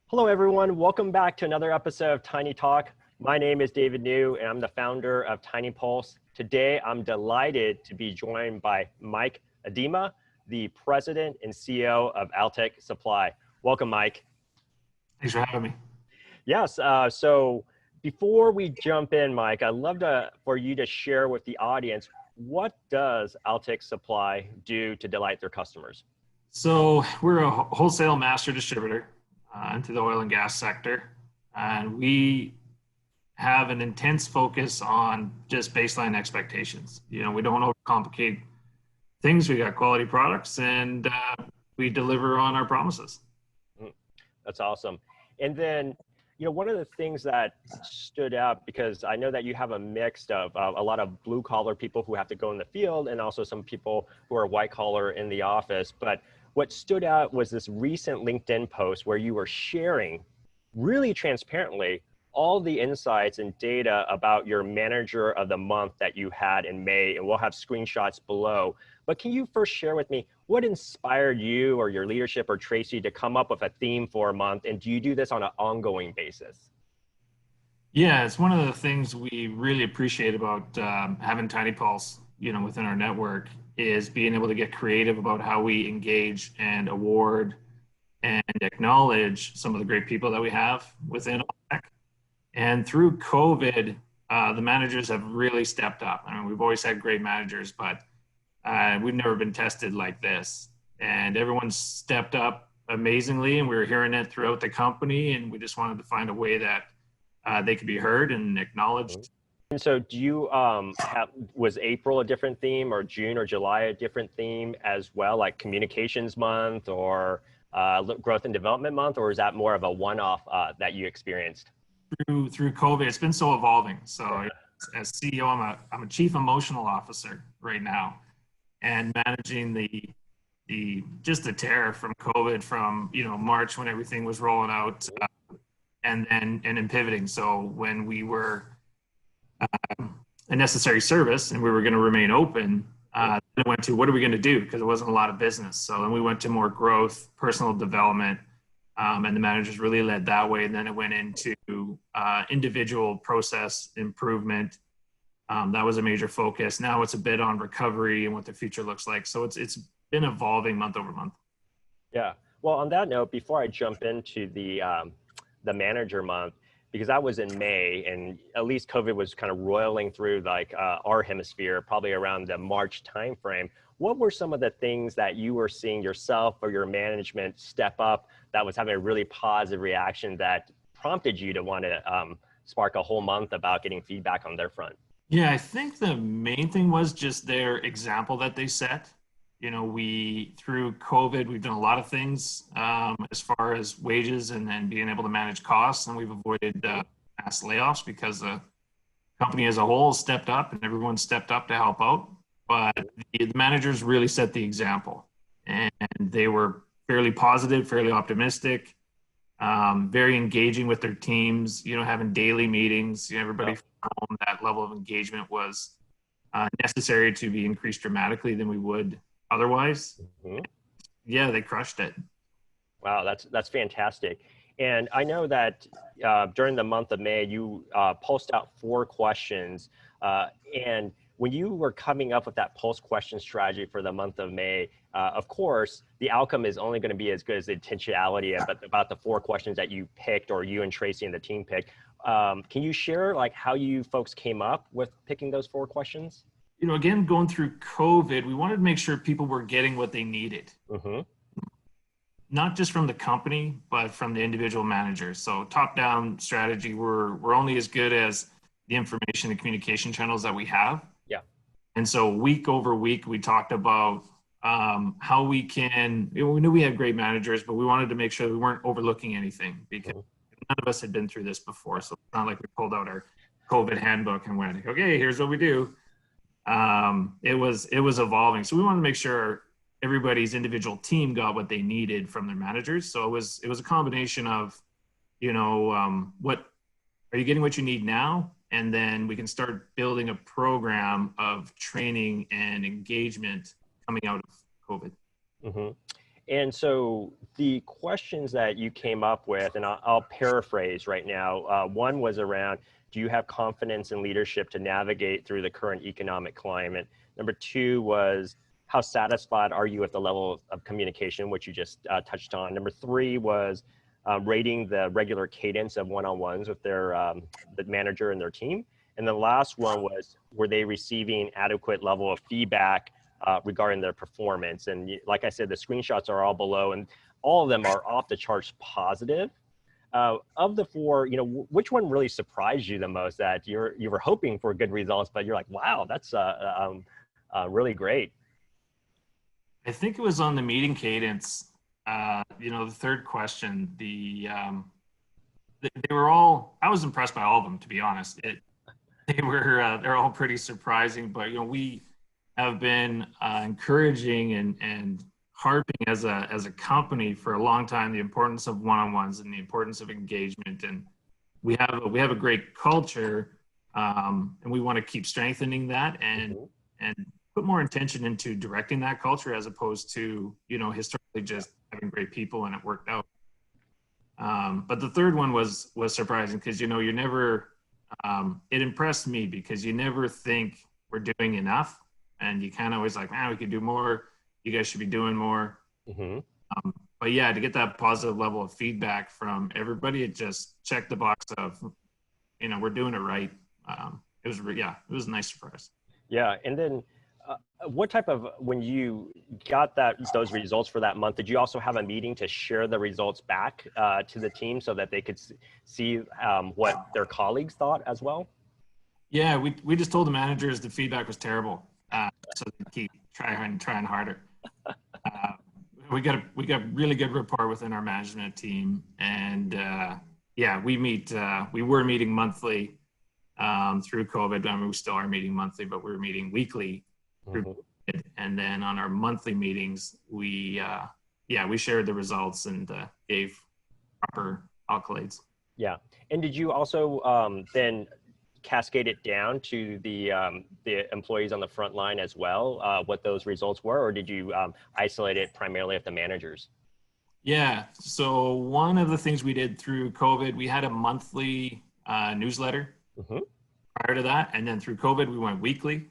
Hello, everyone. Welcome back to another episode of Tiny Talk. My name is David New, and I'm the founder of Tiny Pulse. Today, I'm delighted to be joined by Mike Adema, the president and CEO of Altek Supply. Welcome, Mike. Thanks for having me. Yes. So before we jump in, Mike, I'd love for you to share with the audience, what does Altek Supply do to delight their customers? So we're a wholesale master distributor into the oil and gas sector, and we have an intense focus on just baseline expectations. We don't overcomplicate things. We got quality products, and we deliver on our promises. That's awesome. And then, one of the things that stood out, because I know that you have a mix of a lot of blue collar people who have to go in the field and also some people who are white collar in the office. But what stood out was this recent LinkedIn post where you were sharing really transparently all the insights and data about your manager of the month that you had in May, and we'll have screenshots below. But can you first share with me what inspired you or your leadership or Tracy to come up with a theme for a month? And do you do this on an ongoing basis? Yeah, it's one of the things we really appreciate about having Tiny Pulse, within our network, is being able to get creative about how we engage and award and acknowledge some of the great people that we have within Altek. And through COVID, the managers have really stepped up. I mean, we've always had great managers, but we've never been tested like this. And everyone's stepped up amazingly, and we were hearing it throughout the company, and we just wanted to find a way that they could be heard and acknowledged. And so do you was April a different theme, or June or July a different theme as well, like communications month or growth and development month, or is that more of a one-off that you experienced? Through COVID, it's been so evolving. So as CEO, I'm a chief emotional officer right now, and managing the terror from COVID from March when everything was rolling out, and then pivoting. So when we were a necessary service and we were going to remain open, then it went to what are we going to do, because there wasn't a lot of business. So then we went to more growth, personal development, and the managers really led that way. And then it went into individual process improvement. That was a major focus. Now it's a bit on recovery and what the future looks like. So it's been evolving month over month. Yeah. Well, on that note, before I jump into the manager month, because that was in May, and at least COVID was kind of roiling through our hemisphere, probably around the March timeframe. What were some of the things that you were seeing yourself or your management step up that was having a really positive reaction that prompted you to want to spark a whole month about getting feedback on their front? Yeah, I think the main thing was just their example that they set. Through COVID, we've done a lot of things as far as wages and being able to manage costs, and we've avoided mass layoffs because the company as a whole stepped up and everyone stepped up to help out. But the managers really set the example, and they were fairly positive, fairly optimistic, very engaging with their teams, having daily meetings. Everybody found that level of engagement was necessary to be increased dramatically than we would otherwise. Mm-hmm. Yeah, they crushed it. Wow, that's fantastic. And I know that during the month of May, you pulsed out 4 questions. And when you were coming up with that pulse question strategy for the month of May, of course, the outcome is only going to be as good as the intentionality about the 4 questions that you picked, or you and Tracy and the team picked. Can you share how you folks came up with picking those 4 questions? Again, going through COVID, we wanted to make sure people were getting what they needed. Mm-hmm. Not just from the company, but from the individual managers. So top-down strategy, we're only as good as the information and communication channels that we have. Yeah. And so week over week, we talked about how we can, we knew we had great managers, but we wanted to make sure we weren't overlooking anything, because none of us had been through this before. So it's not like we pulled out our COVID handbook and went, okay, here's what we do. It was evolving. So we wanted to make sure everybody's individual team got what they needed from their managers. So it was a combination of, what are you getting what you need now? And then we can start building a program of training and engagement coming out of COVID. Mm-hmm. And so the questions that you came up with, and I'll paraphrase right now. One was around, do you have confidence in leadership to navigate through the current economic climate? Number two was, how satisfied are you with the level of communication, which you just touched on? Number three was rating the regular cadence of one-on-ones with the manager and their team. And the last one was, were they receiving adequate level of feedback regarding their performance? And like I said, the screenshots are all below, and all of them are off the charts positive. Of the four, which one really surprised you the most, that you were hoping for good results, but you're like, wow, that's really great? I think it was on the meeting cadence. The third question, they were all, I was impressed by all of them, to be honest. They're all pretty surprising, but we have been encouraging and harping as a company for a long time the importance of one-on-ones and the importance of engagement, and we have a great culture, and we want to keep strengthening that and put more intention into directing that culture, as opposed to historically just having great people and it worked out. But the third one was surprising, because you never it impressed me, because you never think we're doing enough, and you kind of always like, we could do more, you guys should be doing more. But yeah, to get that positive level of feedback from everybody, it just checked the box of we're doing it right. It was a nice surprise. Yeah. And then what type of, when you got those results for that month, did you also have a meeting to share the results back to the team so that they could see what their colleagues thought as well? Yeah, we just told the managers the feedback was terrible, so they keep trying harder. We got really good rapport within our management team, and we were meeting monthly through COVID. I mean, we still are meeting monthly, but we were meeting weekly through COVID. And then on our monthly meetings, we shared the results and gave proper accolades. Yeah. And did you also then cascade it down to the employees on the front line as well, what those results were, or did you isolate it primarily at the managers? Yeah, so one of the things we did through COVID, we had a monthly newsletter prior to that, and then through COVID we went weekly,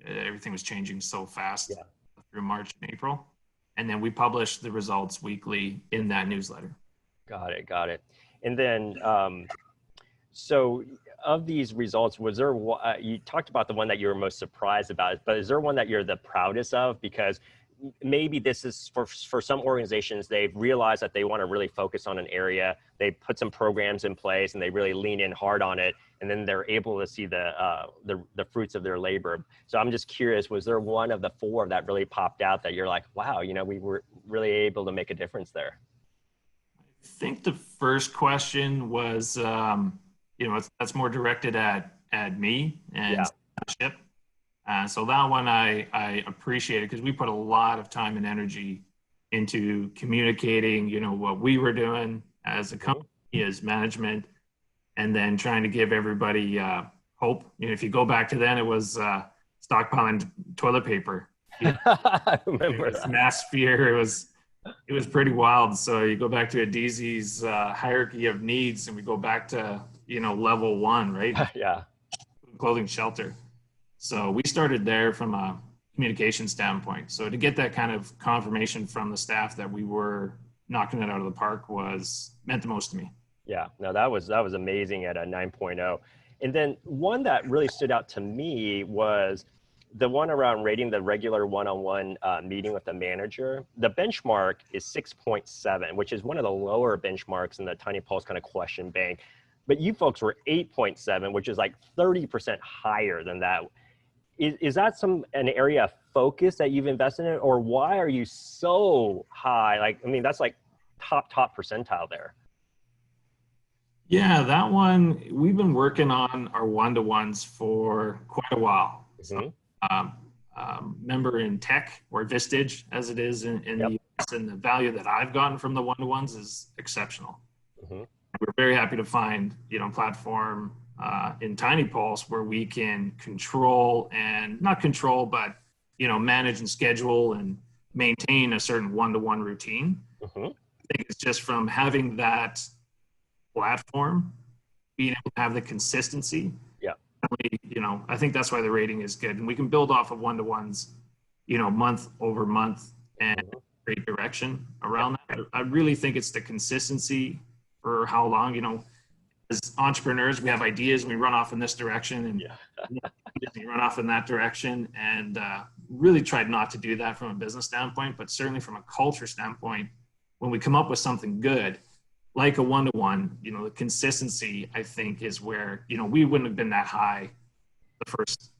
everything was changing so fast through March and April, and then we published the results weekly in that newsletter. Got it. And then so of these results, was there, you talked about the one that you were most surprised about, but is there one that you're the proudest of? Because maybe this is for some organizations, they've realized that they want to really focus on an area, they put some programs in place and they really lean in hard on it, and then they're able to see the fruits of their labor. So I'm just curious, was there one of the four that really popped out that you're like, wow, we were really able to make a difference there? I think the first question was, that's more directed at me and leadership. So that one I appreciated, because we put a lot of time and energy into communicating, what we were doing as a company, as management, and then trying to give everybody hope. If you go back to then, it was stockpiling toilet paper. I remember that. Mass fear. It was pretty wild. So you go back to Adizi's hierarchy of needs, and we go back to level one, right? Yeah. Clothing, shelter. So we started there from a communication standpoint. So to get that kind of confirmation from the staff that we were knocking it out of the park meant the most to me. Yeah, no, that was amazing at a 9.0. And then one that really stood out to me was the one around rating the regular one-on-one meeting with the manager. The benchmark is 6.7, which is one of the lower benchmarks in the Tiny Pulse kind of question bank. But you folks were 8.7, which is like 30% higher than that. Is that an area of focus that you've invested in, or why are you so high? That's like top percentile there. Yeah, that one, we've been working on our one-to-ones for quite a while. So, member in tech, or Vistage as it is in the US, and the value that I've gotten from the one-to-ones is exceptional. We're very happy to find, platform in Tiny Pulse where we can control, and not control, but, manage and schedule and maintain a certain one-to-one routine. Mm-hmm. I think it's just from having that platform, being able to have the consistency. Yeah. You know, I think that's why the rating is good, and we can build off of one-to-ones, you know, month over month, and great direction around that. I really think it's the consistency for how long, you know, as entrepreneurs, we have ideas, we run off in this direction, and we run off in that direction, and really tried not to do that from a business standpoint, but certainly from a culture standpoint, when we come up with something good, like a one-to-one, you know, the consistency, I think, is where, you know, we wouldn't have been that high the first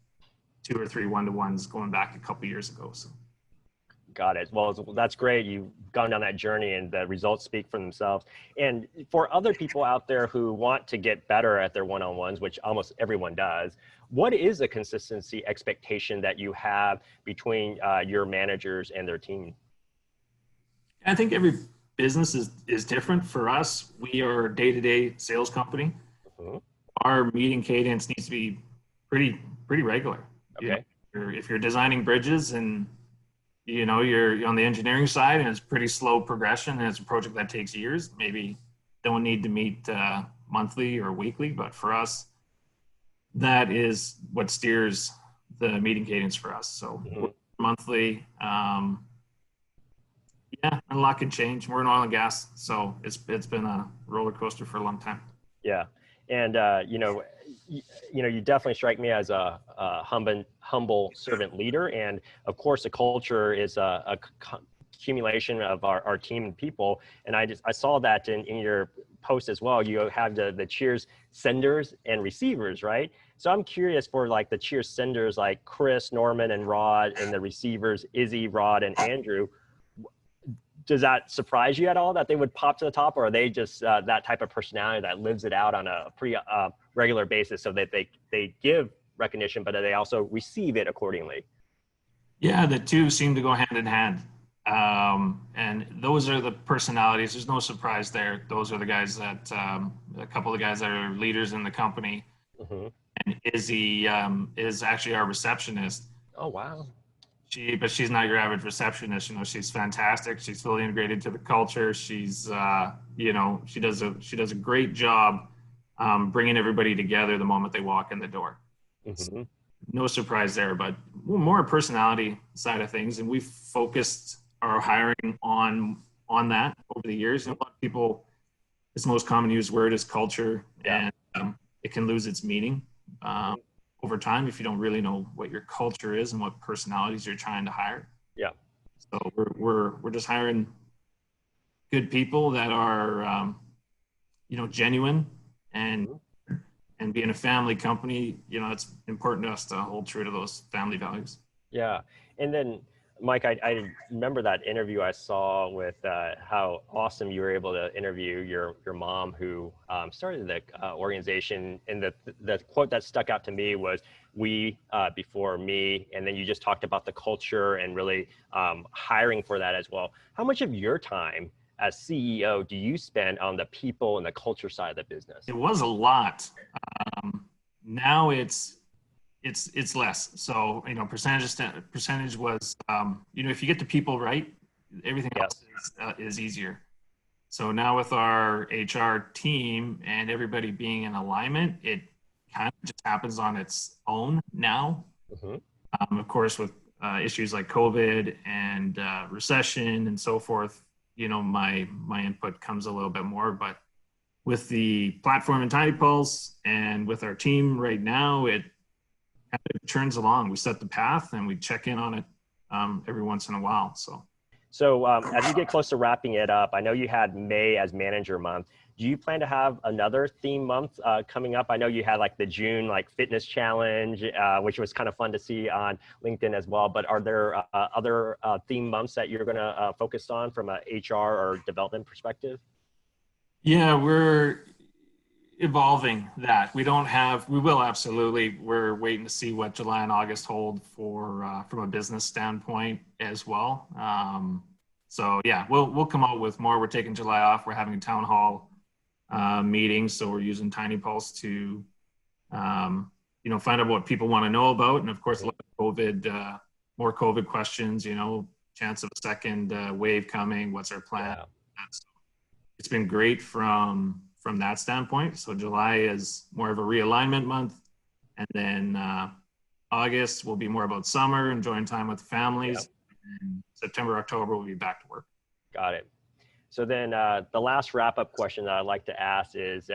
2 or 3 one-to-ones going back a couple years ago. So. Got it. Well, that's great. You've gone down that journey and the results speak for themselves. And for other people out there who want to get better at their one-on-ones, which almost everyone does, what is a consistency expectation that you have between your managers and their team? I think every business is different. For us, we are a day-to-day sales company. Mm-hmm. Our meeting cadence needs to be pretty regular. Okay. You know, if you're designing bridges and you know you're on the engineering side and it's pretty slow progression and it's a project that takes years, maybe don't need to meet monthly or weekly. But for us, that is what steers the meeting cadence for us. So monthly. Yeah, and a lot can change. We're in oil and gas, so it's been a roller coaster for a long time. Yeah, and you definitely strike me as a humble servant leader, and of course, the culture is a accumulation of our team and people. And I saw that in your post as well. You have the cheers senders and receivers, right? So I'm curious for like the cheers senders, like Chris, Norman, and Rod, and the receivers, Izzy, Rod, and Andrew. Does that surprise you at all that they would pop to the top, or are they just that type of personality that lives it out on a pretty regular basis, so that they give recognition, but they also receive it accordingly? Yeah, the two seem to go hand in hand. And those are the personalities. There's no surprise there. Those are the guys that, a couple of the guys that are leaders in the company. Mm-hmm. And Izzy is actually our receptionist. Oh, wow. But she's not your average receptionist. You know, she's fantastic. She's fully integrated to the culture. She's, you know, she does a great job bringing everybody together the moment they walk in the door. Mm-hmm. No surprise there, but more a personality side of things. And we've focused our hiring on that over the years. And a lot of people, its most common used word is culture, and it can lose its meaning over time if you don't really know what your culture is and what personalities you're trying to hire. Yeah. So we're just hiring good people that are, you know, genuine, and being a family company, you know, it's important to us to hold true to those family values. Yeah. And then Mike, I remember that interview I saw with how awesome you were able to interview your mom, who started the organization. And the quote that stuck out to me was, "We before me." And then you just talked about the culture and really hiring for that as well. How much of your time as CEO do you spend on the people and the culture side of the business? It was a lot. Now it's less. So, you know, percentage was, you know, if you get the people right, everything else is easier. So now with our HR team and everybody being in alignment, it kind of just happens on its own now. Mm-hmm. Of course, with issues like COVID and recession and so forth, you know, my input comes a little bit more. But with the platform in Tiny Pulse and with our team right now, it kind of turns along. We set the path and we check in on it every once in a while. So as you get close to wrapping it up, I know you had May as manager month. Do you plan to have another theme month coming up? I know you had like the June like fitness challenge, which was kind of fun to see on LinkedIn as well. But are there other theme months that you're going to focus on from a HR or development perspective? Yeah, we're evolving that. We will absolutely. We're waiting to see what July and August hold for from a business standpoint as well. So yeah, we'll come out with more. We're taking July off. We're having a town hall meeting, so we're using Tiny Pulse to you know, find out what people want to know about, and of course, a lot of COVID, more COVID questions. You know, chance of a second wave coming? What's our plan? Yeah. So it's been great from that standpoint. So July is more of a realignment month, and then August will be more about summer, enjoying time with families. Yep. And September, October, we'll be back to work. Got it. So then the last wrap-up question that I'd like to ask is,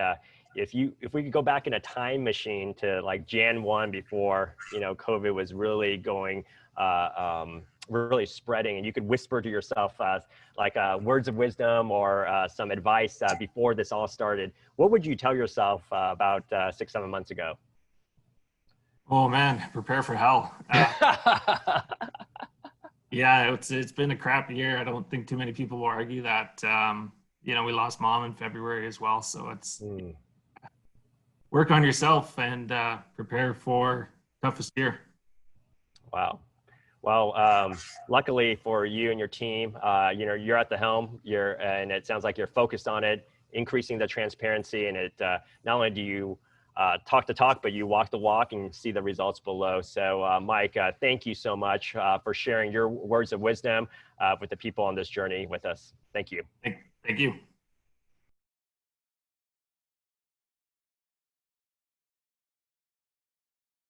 if we could go back in a time machine to like Jan 1 before, you know, COVID was really going, really spreading, and you could whisper to yourself like words of wisdom or some advice before this all started, what would you tell yourself about 6-7 months ago? Oh man, prepare for hell. Yeah, it's been a crappy year. I don't think too many people will argue that. You know, we lost mom in February as well, so it's work on yourself and prepare for toughest year. Wow. Well, luckily for you and your team, you know, you're at the helm. And it sounds like you're focused on it, increasing the transparency, and it not only do you talk the talk, but you walk the walk and see the results below. So Mike, thank you so much for sharing your words of wisdom with the people on this journey with us. Thank you. Thank you.